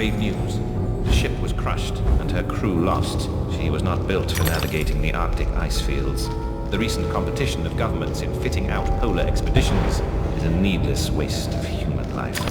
grave news. The ship was crushed, and her crew lost. She was not built for navigating the Arctic ice fields. The recent competition of governments in fitting out polar expeditions is a needless waste of human life.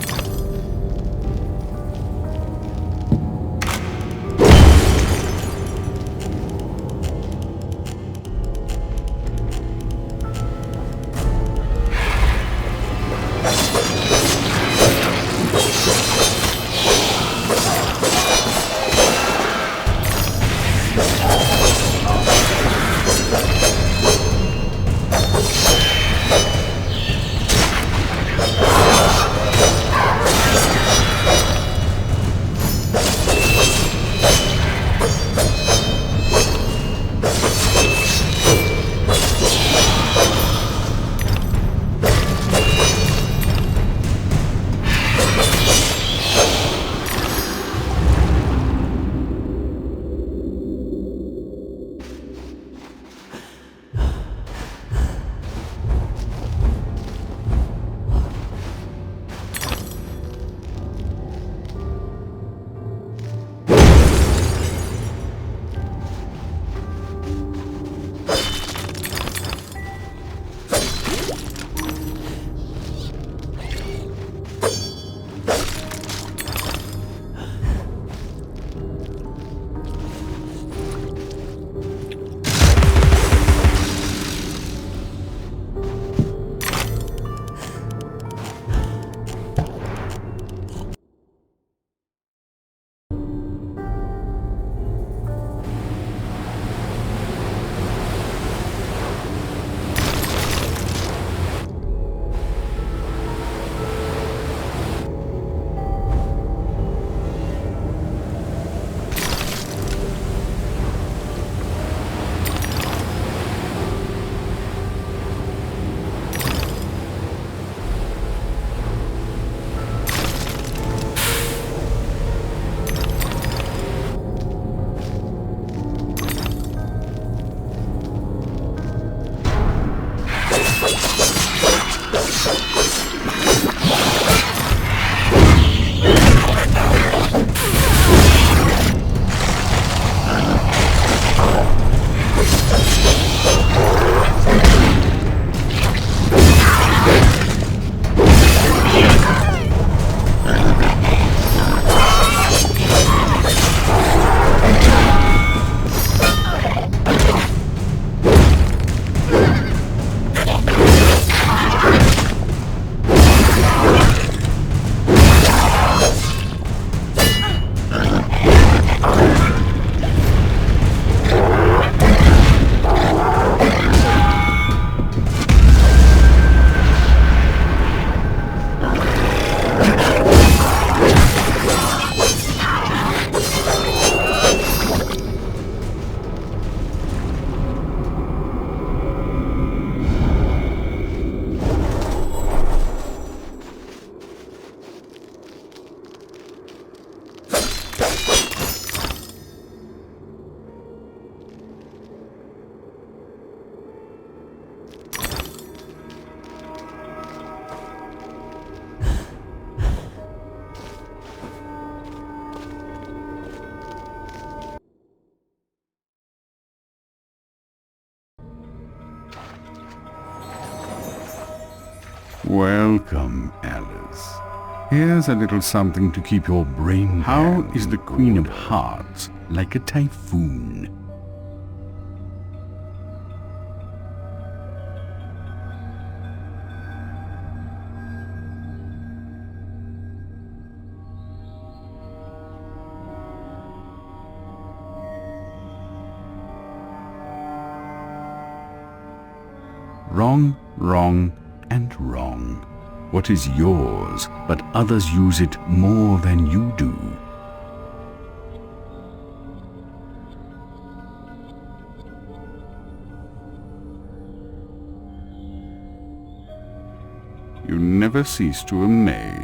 Welcome, Alice. Here's a little something to keep your brain. How is the Queen of Hearts like a typhoon? Wrong, wrong, and wrong. What is yours, but others use it more than you do. You never cease to amaze.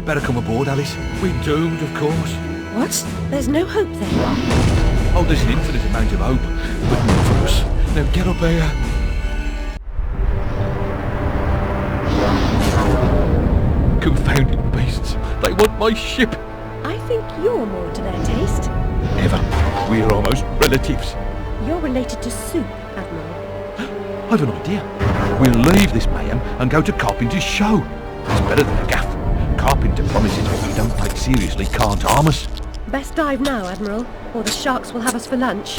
You'd better come aboard, Alice. We're doomed, of course. What? There's no hope then? Oh, there's an infinite amount of hope, but not for us. Now get up here. Confounded beasts. They want my ship. I think you're more to their taste. Ever. We're almost relatives. You're related to Soup, Admiral. I've an idea. We'll leave this mayhem and go to Carpenter's show. It's better than a gaff. Carpenter promises what we don't take seriously can't harm us. Best dive now, Admiral, or the sharks will have us for lunch.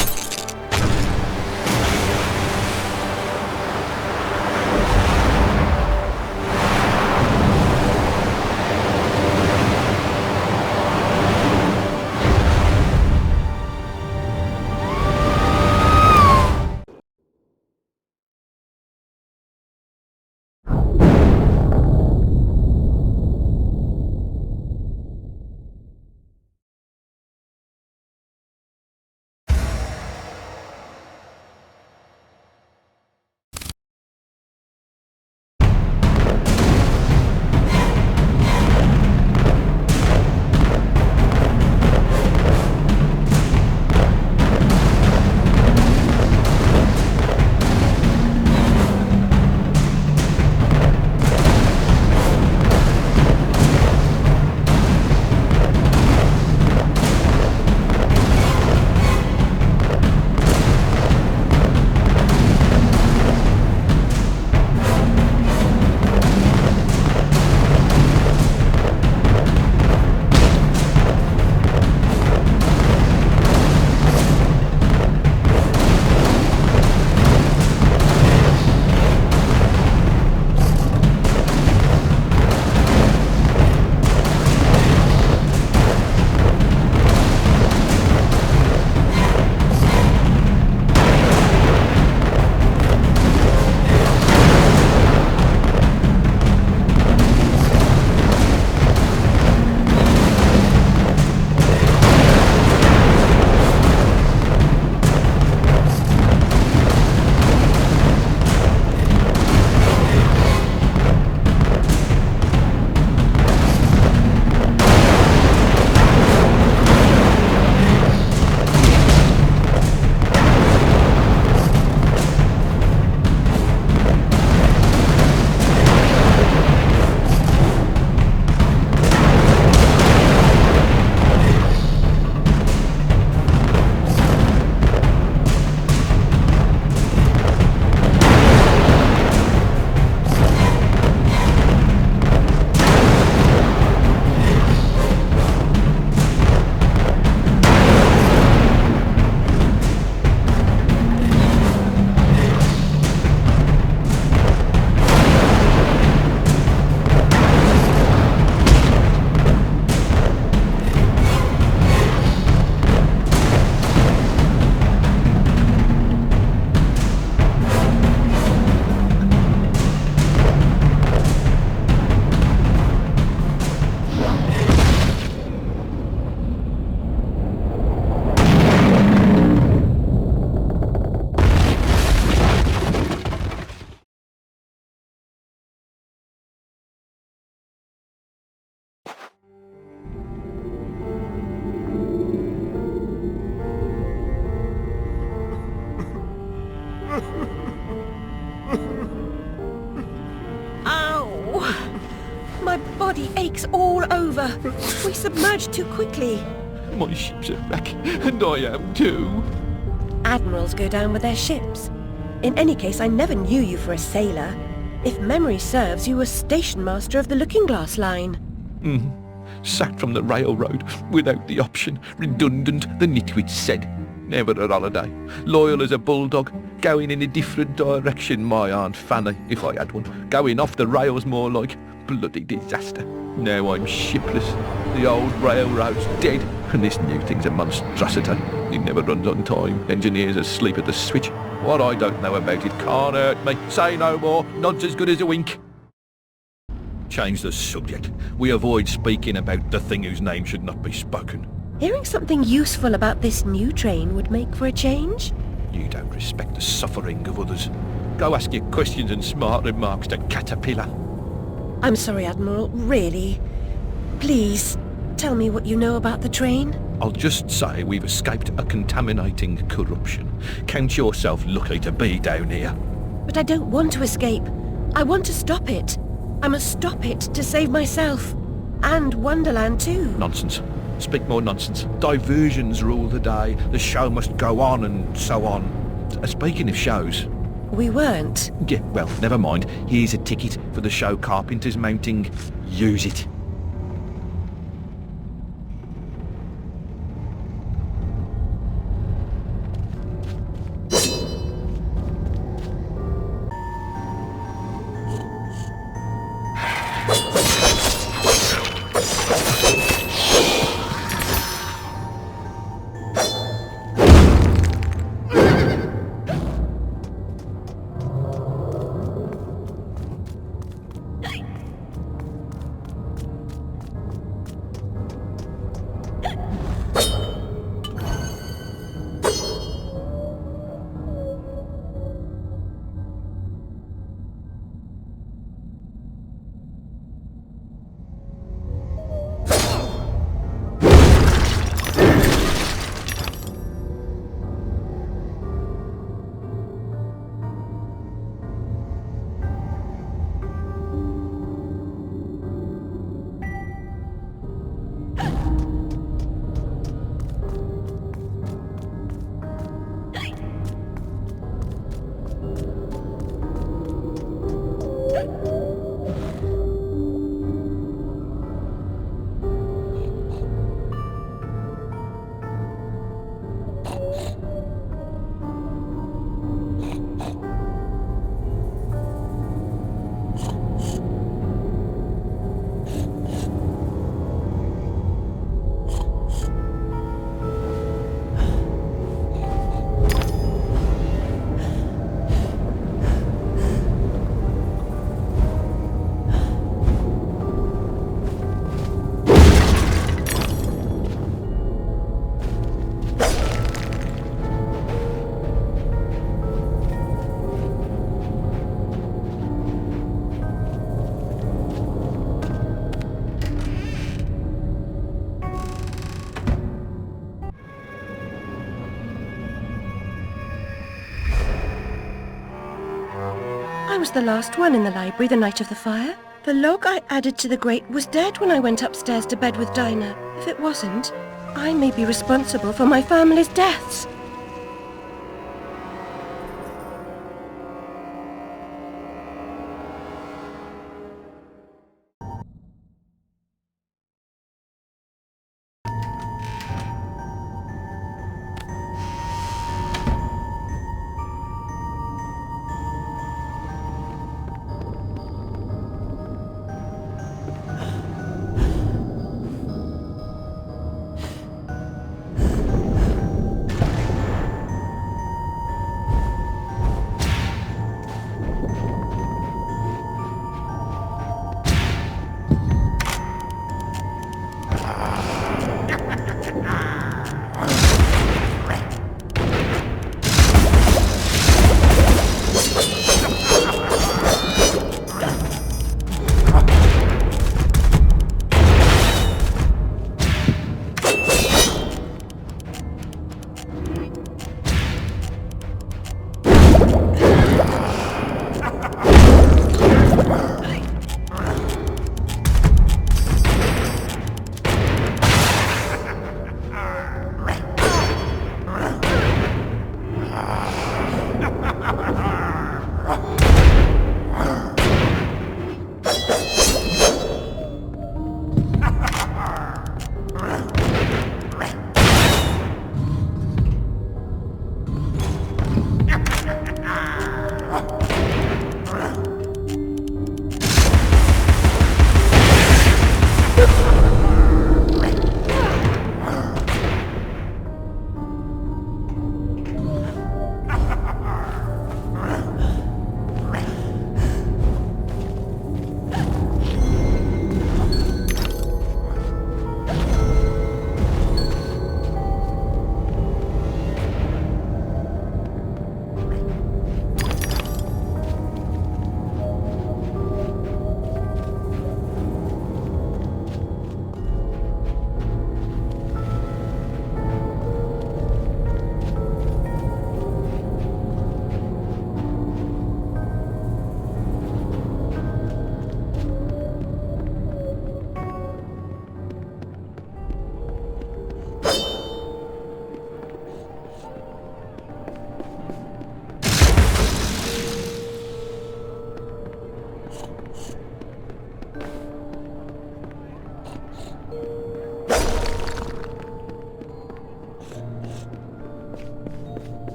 My body aches all over. We submerged too quickly. My ship's a wreck, and I am too. Admirals go down with their ships. In any case, I never knew you for a sailor. If memory serves, you were station master of the Looking Glass line. Sacked from the railroad, without the option. Redundant, the nitwit said. Never a holiday. Loyal as a bulldog. Going in a different direction, my Aunt Fanny, if I had one. Going off the rails more like. Bloody disaster. Now I'm shipless. The old railroad's dead, and this new thing's a monstrosity. It never runs on time. Engineers asleep at the switch. What I don't know about it can't hurt me. Say no more. Nod's as good as a wink. Change the subject. We avoid speaking about the thing whose name should not be spoken. Hearing something useful about this new train would make for a change. You don't respect the suffering of others. Go ask your questions and smart remarks to Caterpillar. I'm sorry, Admiral, really. Please, tell me what you know about the train. I'll just say we've escaped a contaminating corruption. Count yourself lucky to be down here. But I don't want to escape. I want to stop it. I must stop it to save myself. And Wonderland too. Nonsense. Speak more nonsense. Diversions rule the day. The show must go on and so on. Speaking of shows... We weren't. Yeah, well, never mind. Here's a ticket for the show Carpenter's mounting. Use it. I was the last one in the library the night of the fire. The log I added to the grate was dead when I went upstairs to bed with Dinah. If it wasn't, I may be responsible for my family's deaths.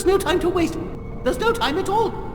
no time to waste. There's no time at all.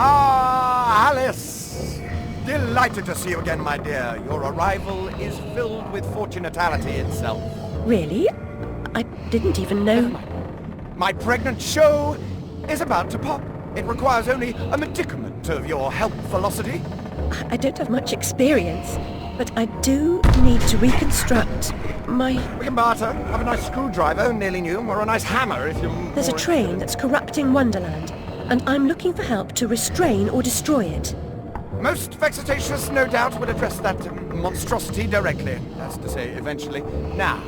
Ah, Alice! Delighted to see you again, my dear. Your arrival is filled with fortunatality itself. Really? I didn't even know... My pregnant show is about to pop. It requires only a medicament of your help velocity. I don't have much experience, but I do need to reconstruct my... We can barter. Have a nice screwdriver, nearly new, or a nice hammer if you... There's a train that's corrupting Wonderland, and I'm looking for help to restrain or destroy it. Most vexatious, no doubt, would address that monstrosity directly. That's to say, eventually. Now,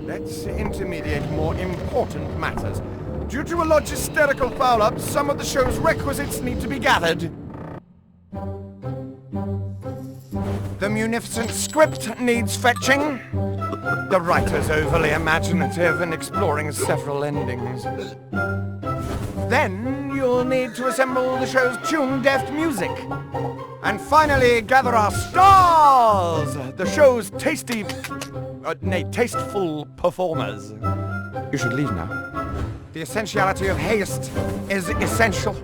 let's intermediate more important matters. Due to a logisterical foul-up, some of the show's requisites need to be gathered. The munificent script needs fetching. The writer's overly imaginative and exploring several endings. Then you'll need to assemble the show's tune-deft music. And finally, gather our stars! The show's tasteful performers. You should leave now. The essentiality of haste is essential.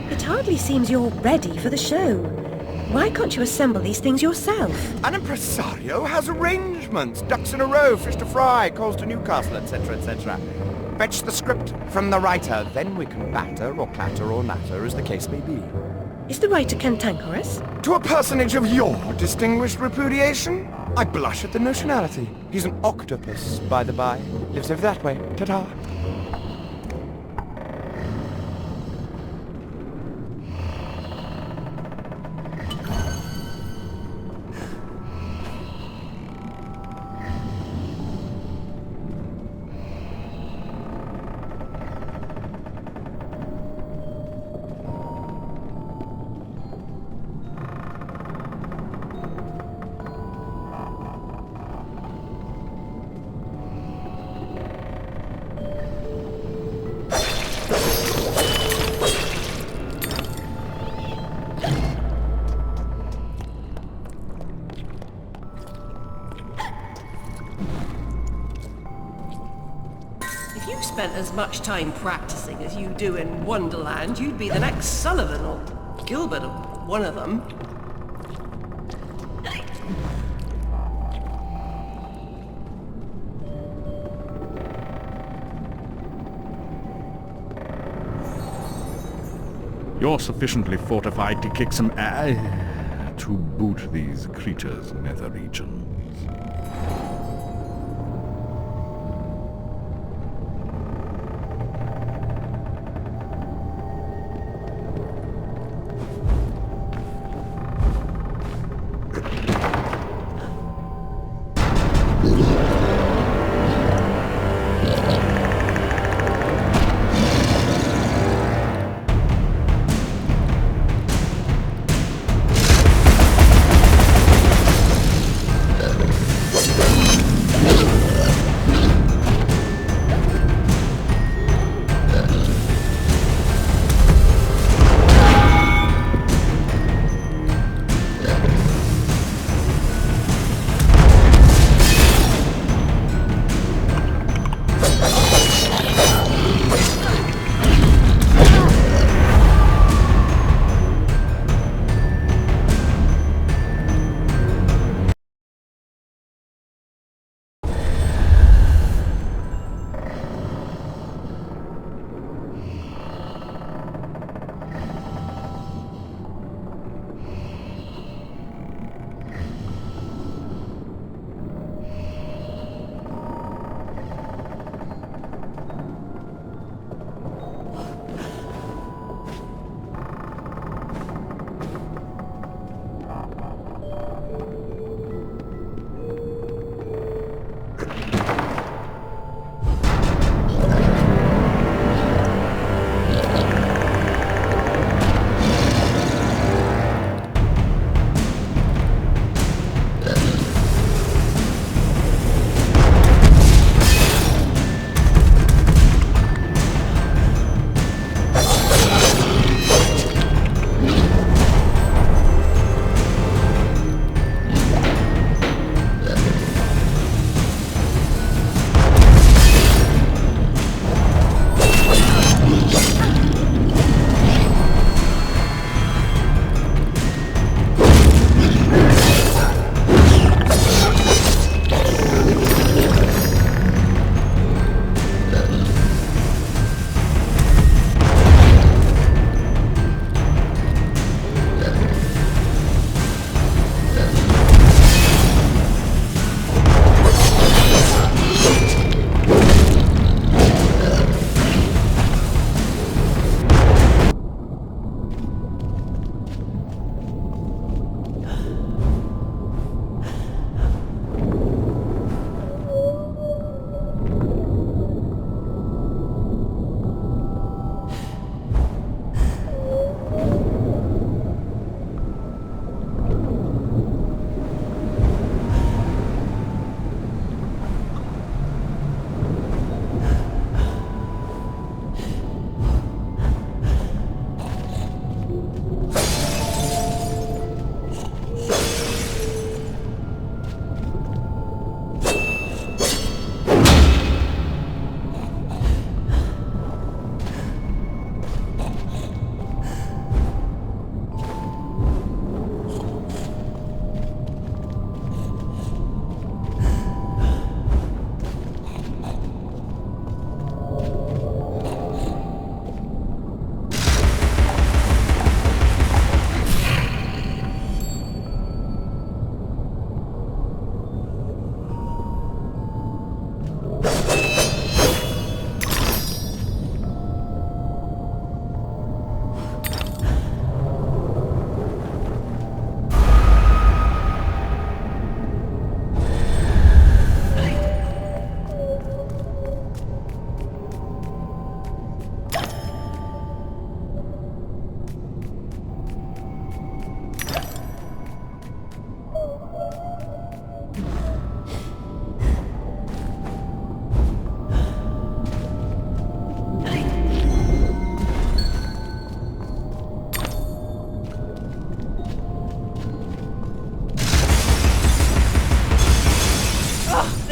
It hardly seems you're ready for the show. Why can't you assemble these things yourself? An impresario has arrangements. Ducks in a row, fish to fry, calls to Newcastle, etc., etc. Fetch the script from the writer, then we can batter or clatter or natter, as the case may be. Is the writer cantankerous? To a personage of your distinguished repudiation, I blush at the notionality. He's an octopus, by the by. Lives over that way. Ta-ta. If you spent as much time practicing as you do in Wonderland, you'd be the next Sullivan or Gilbert or one of them. You're sufficiently fortified to kick some ass to boot these creatures' nether regions.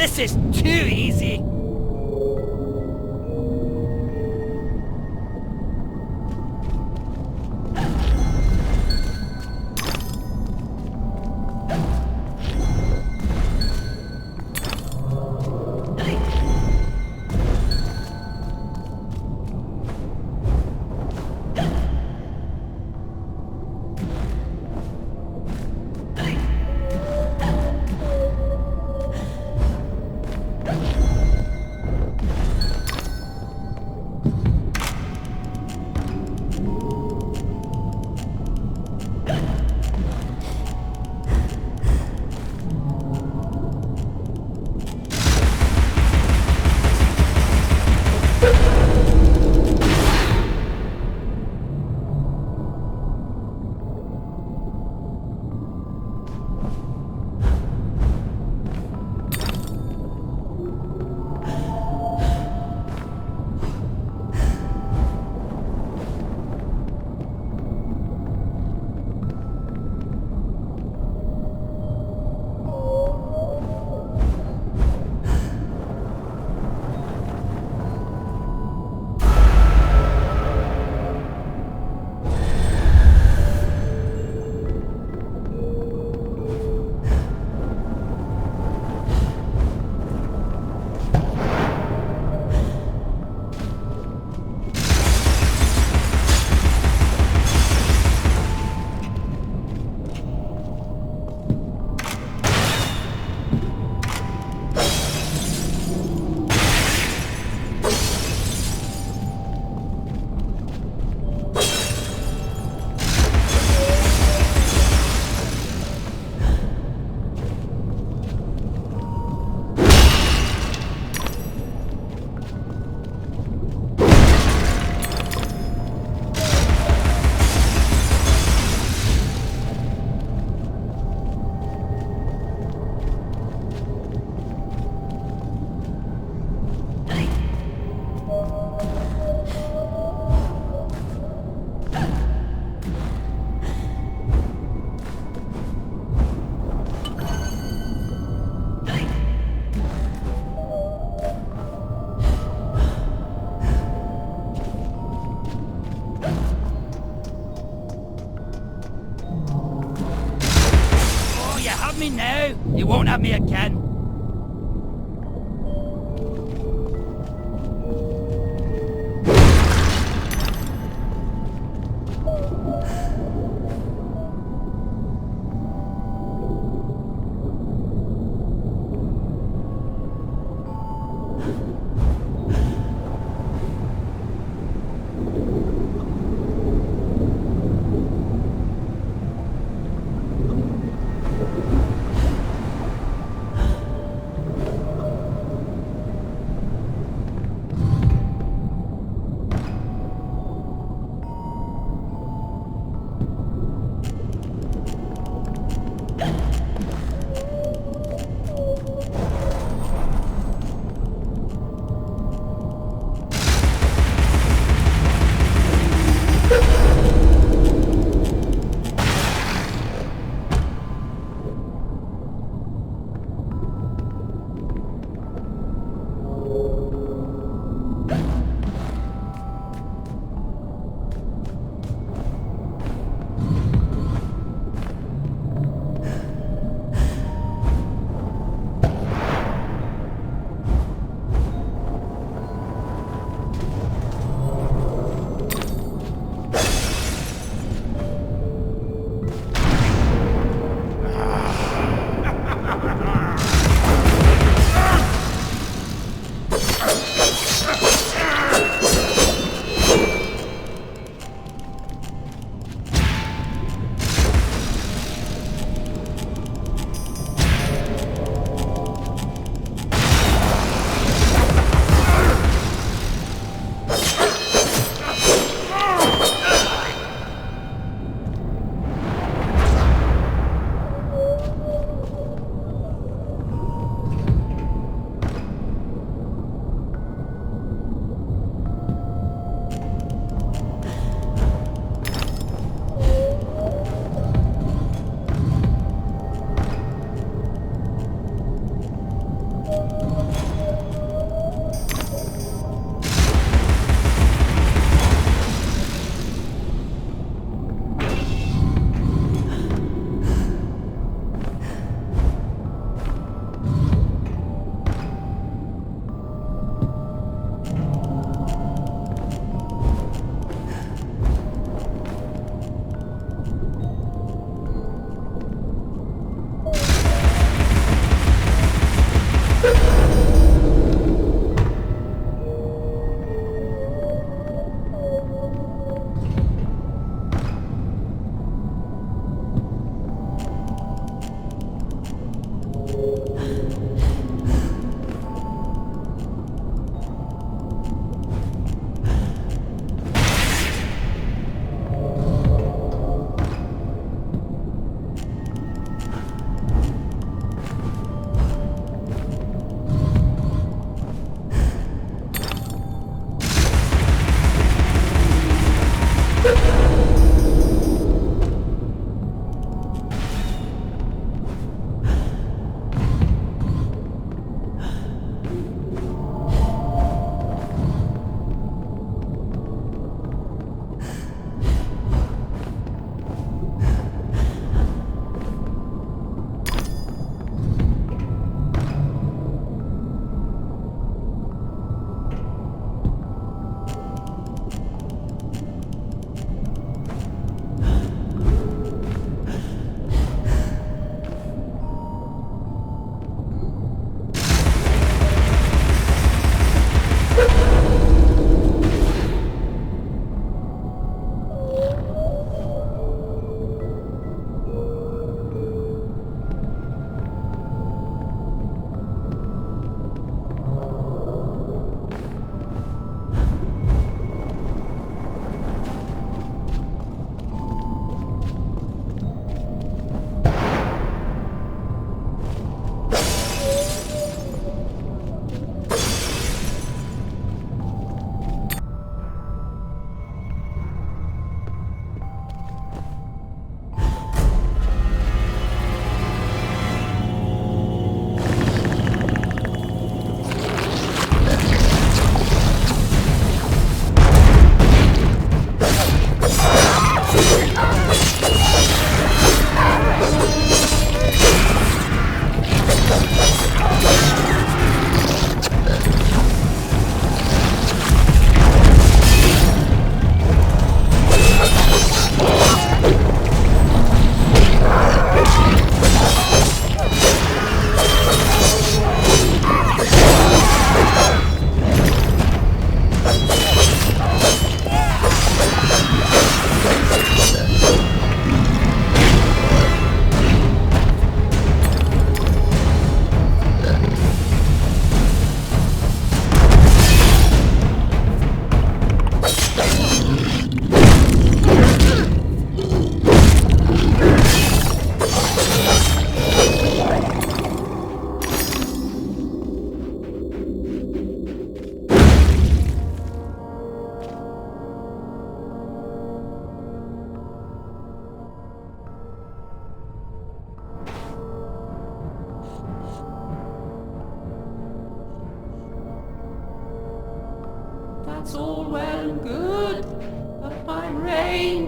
This is too easy. Me now. You won't have me again.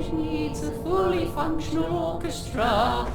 range needs a fully functional orchestra.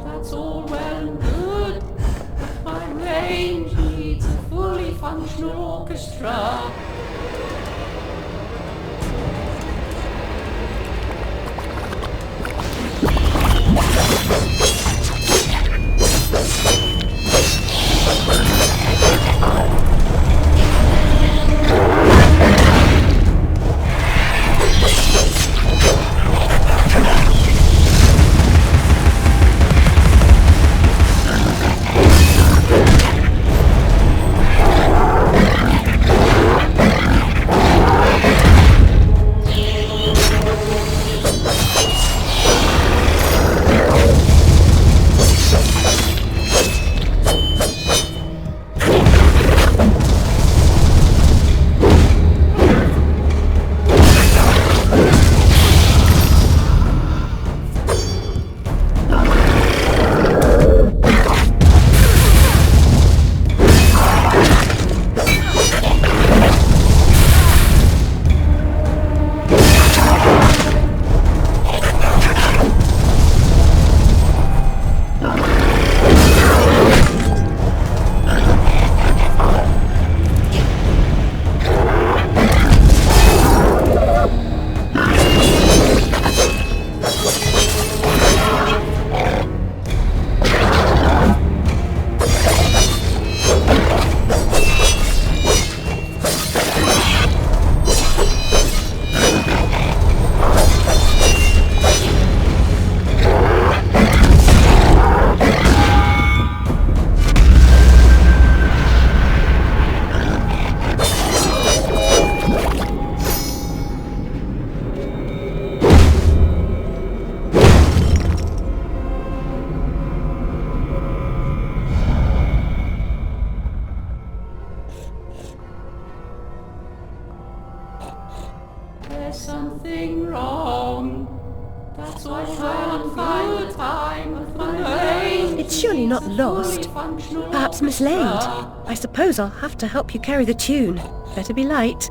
That's all well and good, but my range needs a fully functional orchestra. There's something wrong. That's why I can't find the time of my range. It's surely not lost. Perhaps mislaid. I suppose I'll have to help you carry the tune. Better be light.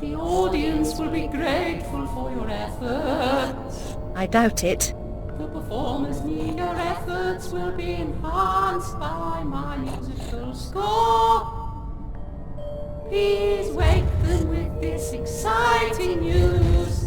The audience will be grateful for your efforts. I doubt it. The performers need your efforts will be enhanced by my musical score. Please wake them with this exciting news.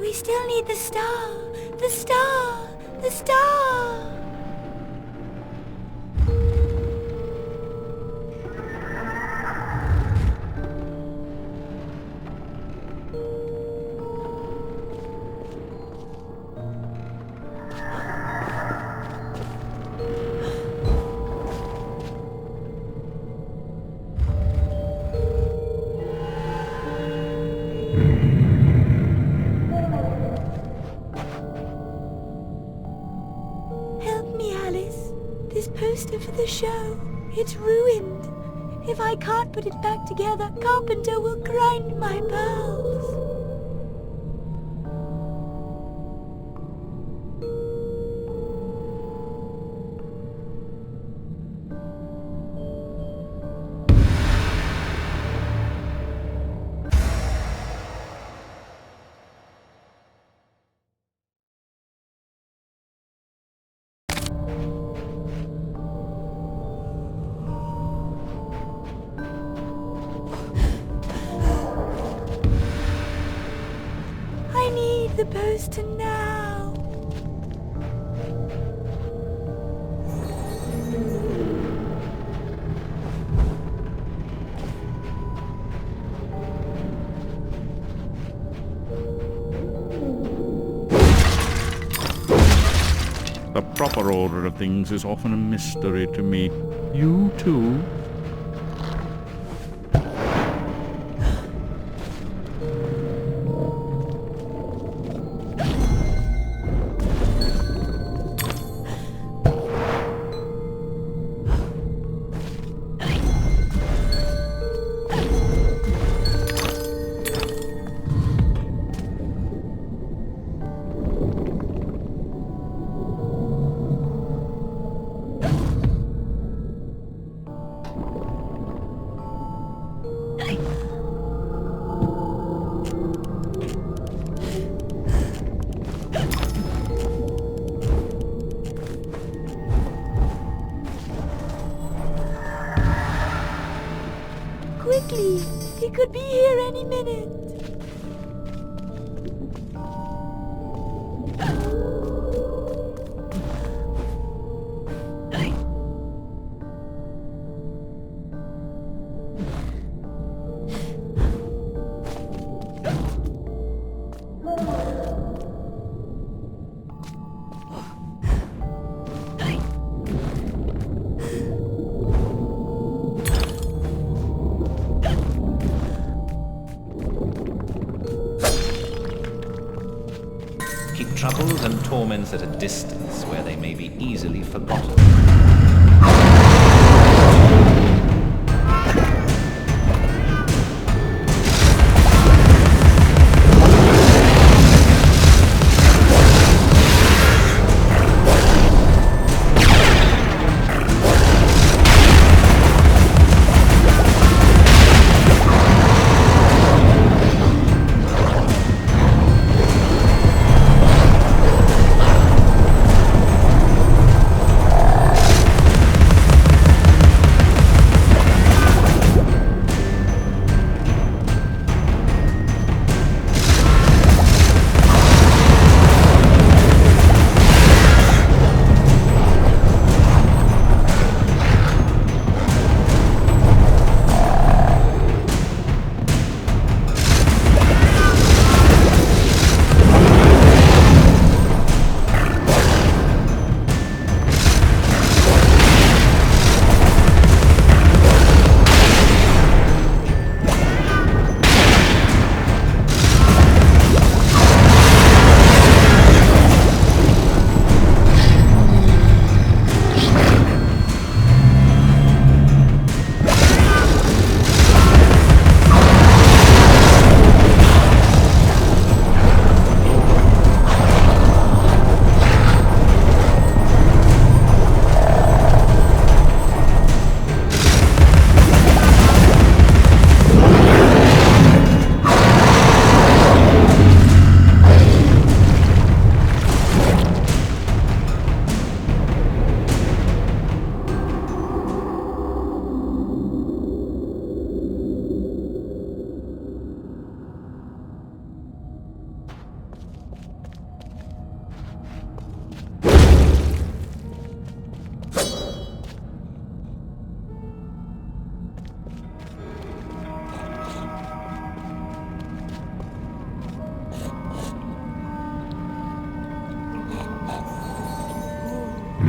We still need the star! The star! The star! This poster for the show, it's ruined. If I can't put it back together, Carpenter will grind my pearls. The poster now. The proper order of things is often a mystery to me. You too? Quickly! He could be here any minute! Keep troubles and torments at a distance where they may be easily forgotten.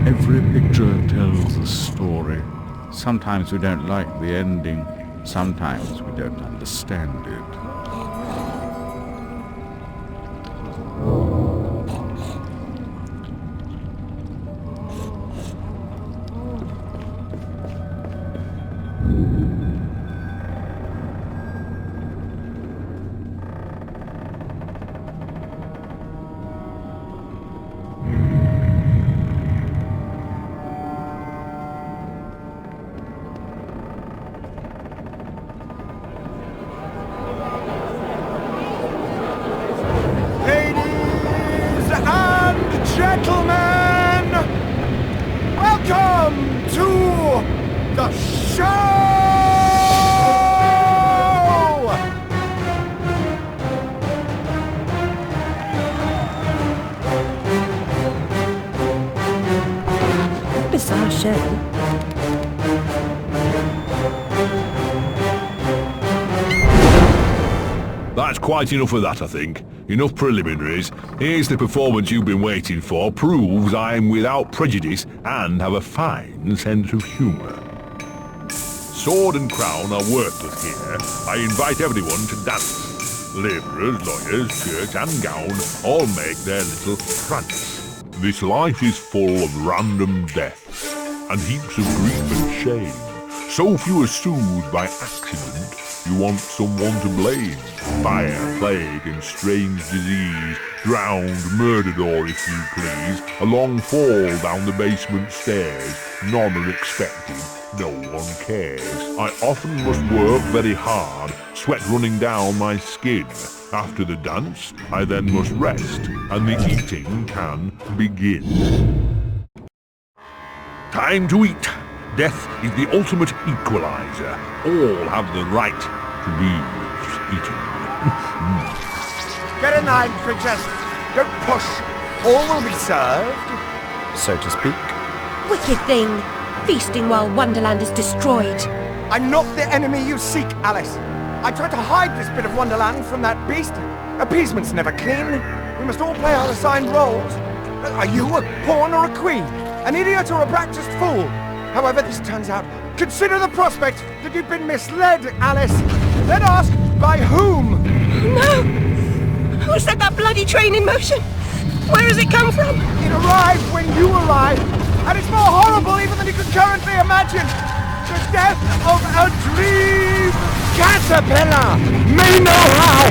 Every picture tells a story. Sometimes we don't like the ending. Sometimes we don't understand it. Ladies and gentlemen, welcome to the show! Bizarre show. That's quite enough of that, I think. Enough preliminaries. Here's the performance you've been waiting for. Proves I'm without prejudice and have a fine sense of humour. Sword and crown are worthless here. I invite everyone to dance. Labourers, lawyers, shirt and gown all make their little prance. This life is full of random deaths and heaps of grief and shame. So few are soothed by accident. You want someone to blame. Fire, plague and strange disease. Drowned, murdered or, if you please, a long fall down the basement stairs. None are expected. No one cares. I often must work very hard, sweat running down my skin. After the dance, I then must rest, and the eating can begin. Time to eat. Death is the ultimate equalizer. All have the right to be eaten. Get in line, princess. Don't push. All will be served, so to speak. Wicked thing! Feasting while Wonderland is destroyed. I'm not the enemy you seek, Alice. I tried to hide this bit of Wonderland from that beast. Appeasement's never clean. We must all play our assigned roles. Are you a pawn or a queen? An idiot or a practiced fool? However this turns out, consider the prospect that you've been misled, Alice. Then ask, by whom? No! Who set that bloody train in motion? Where has it come from? It arrived when you arrived, and it's more horrible even than you could currently imagine. The death of a dream caterpillar may know how.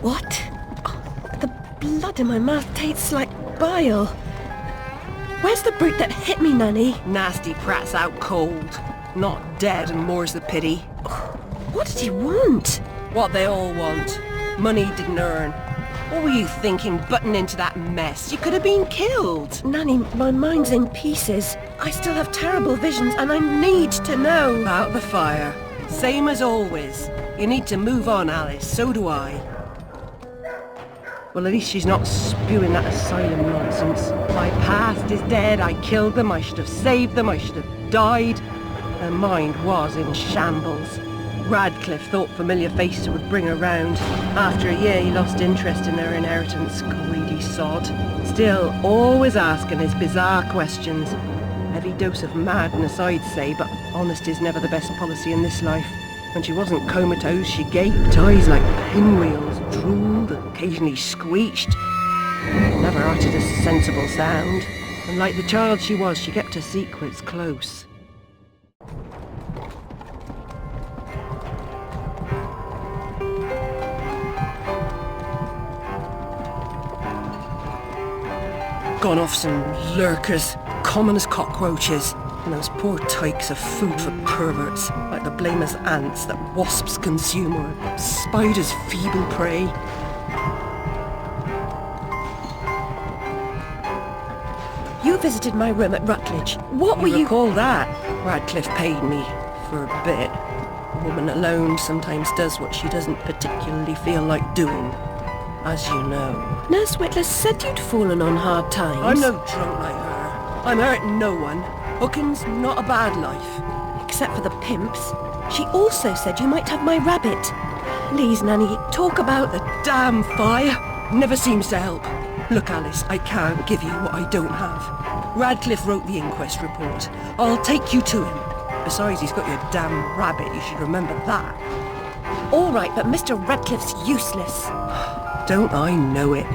What? Oh, the blood in my mouth tastes like bile. Where's the brute that hit me, Nanny? Nasty prat's out cold. Not dead, and more's the pity. What did he want? What they all want. Money he didn't earn. What were you thinking, butting into that mess? You could have been killed. Nanny, my mind's in pieces. I still have terrible visions and I need to know. About the fire. Same as always. You need to move on, Alice. So do I. Well, at least she's not spewing that asylum nonsense. My past is dead. I killed them. I should have saved them. I should have died. Her mind was in shambles. Radcliffe thought familiar faces would bring her round. After a year, he lost interest in her inheritance. Greedy sod. Still, always asking his bizarre questions. Heavy dose of madness, I'd say, but honesty's never the best policy in this life. When she wasn't comatose, she gaped, eyes like pinwheels, drooled, occasionally screeched. Never uttered a sensible sound. And like the child she was, she kept her secrets close. Gone off some lurkers, common as cockroaches. And those poor tykes are food for perverts, like the blameless ants that wasps consume or spiders' feeble prey. You visited my room at Rutledge. What were you... Recall that? Radcliffe paid me for a bit. A woman alone sometimes does what she doesn't particularly feel like doing. as you know. Nurse Whitler said you'd fallen on hard times. I'm no drunk like her. I'm hurting no one. Hooking's not a bad life. Except for the pimps. She also said you might have my rabbit. Please, Nanny, talk about the... Damn fire! Never seems to help. Look, Alice, I can't give you what I don't have. Radcliffe wrote the inquest report. I'll take you to him. Besides, he's got your damn rabbit, you should remember that. All right, but Mr. Radcliffe's useless. Don't I know it?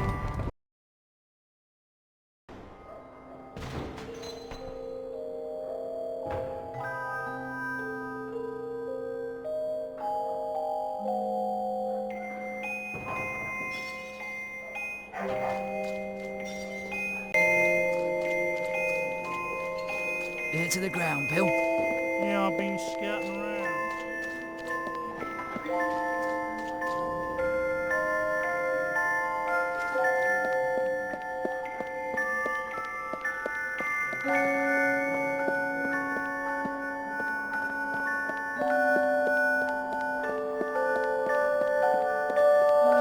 Ear to the ground, Bill. Yeah, I've been scouting around.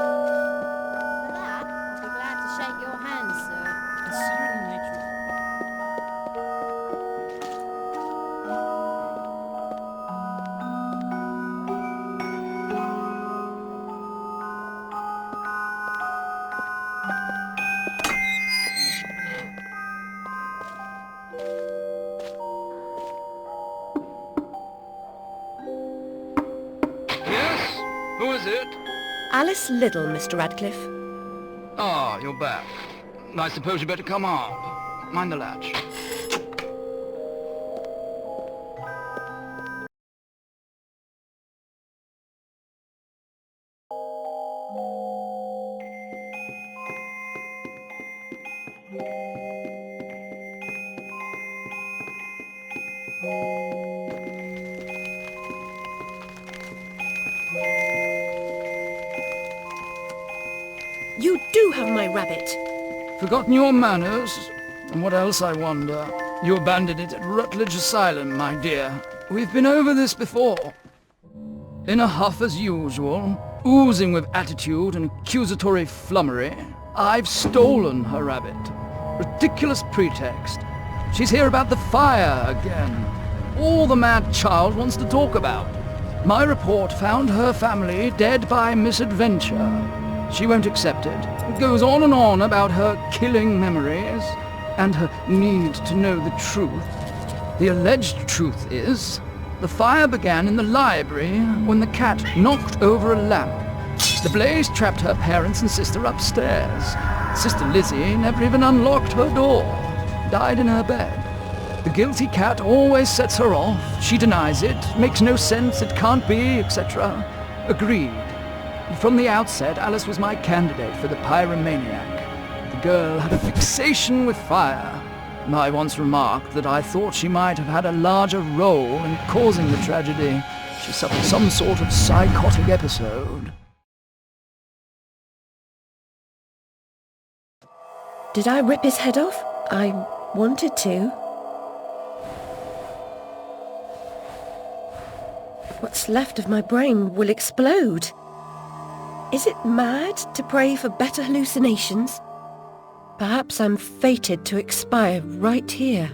For that, I'll be glad to shake your hand, sir. Certainly, Yes? Who is it? Alice Liddell, Mr. Radcliffe. Ah, you're back. I suppose you better come up. Mind the latch. You do have my rabbit. Forgotten your manners? And what else, I wonder? You abandoned it at Rutledge Asylum, my dear. We've been over this before. In a huff as usual, oozing with attitude and accusatory flummery, I've stolen her rabbit. Ridiculous pretext. She's here about the fire again. All the mad child wants to talk about. My report found her family dead by misadventure. She won't accept it. It goes on and on about her killing memories and her need to know the truth. The alleged truth is, the fire began in the library when the cat knocked over a lamp. The blaze trapped her parents and sister upstairs. Sister Lizzie never even unlocked her door. Died in her bed. The guilty cat always sets her off. She denies it, makes no sense, it can't be, etc. Agreed. From the outset, Alice was my candidate for the pyromaniac. The girl had a fixation with fire. I once remarked that I thought she might have had a larger role in causing the tragedy. She suffered some sort of psychotic episode. Did I rip his head off? I wanted to. What's left of my brain will explode. Is it mad to pray for better hallucinations? Perhaps I'm fated to expire right here.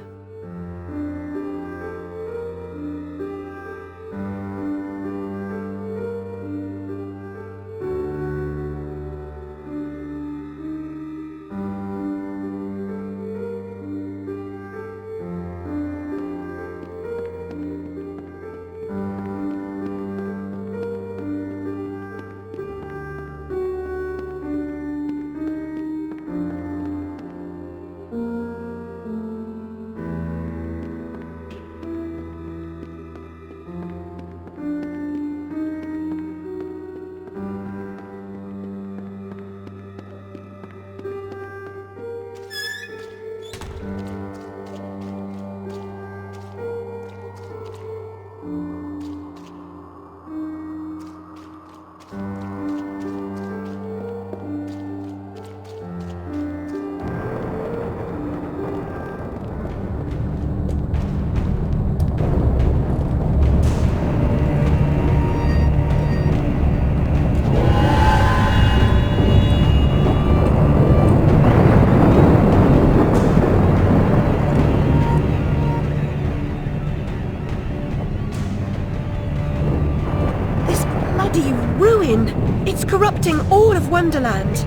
bloody ruin! It's corrupting all of Wonderland.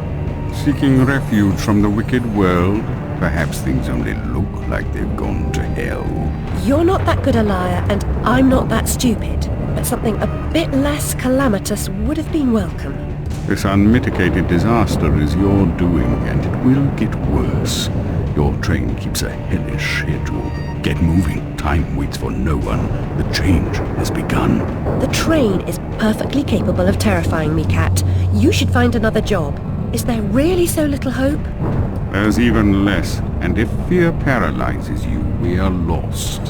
Seeking refuge from the wicked world? Perhaps things only look like they've gone to hell. You're not that good a liar, and I'm not that stupid. But something a bit less calamitous would have been welcome. This unmitigated disaster is your doing, and it will get worse. Your train keeps a hellish schedule. Get moving. Time waits for no one. The change has begun. The train is perfectly capable of terrifying me, Cat. You should find another job. Is there really so little hope? There's even less, and if fear paralyzes you, we are lost.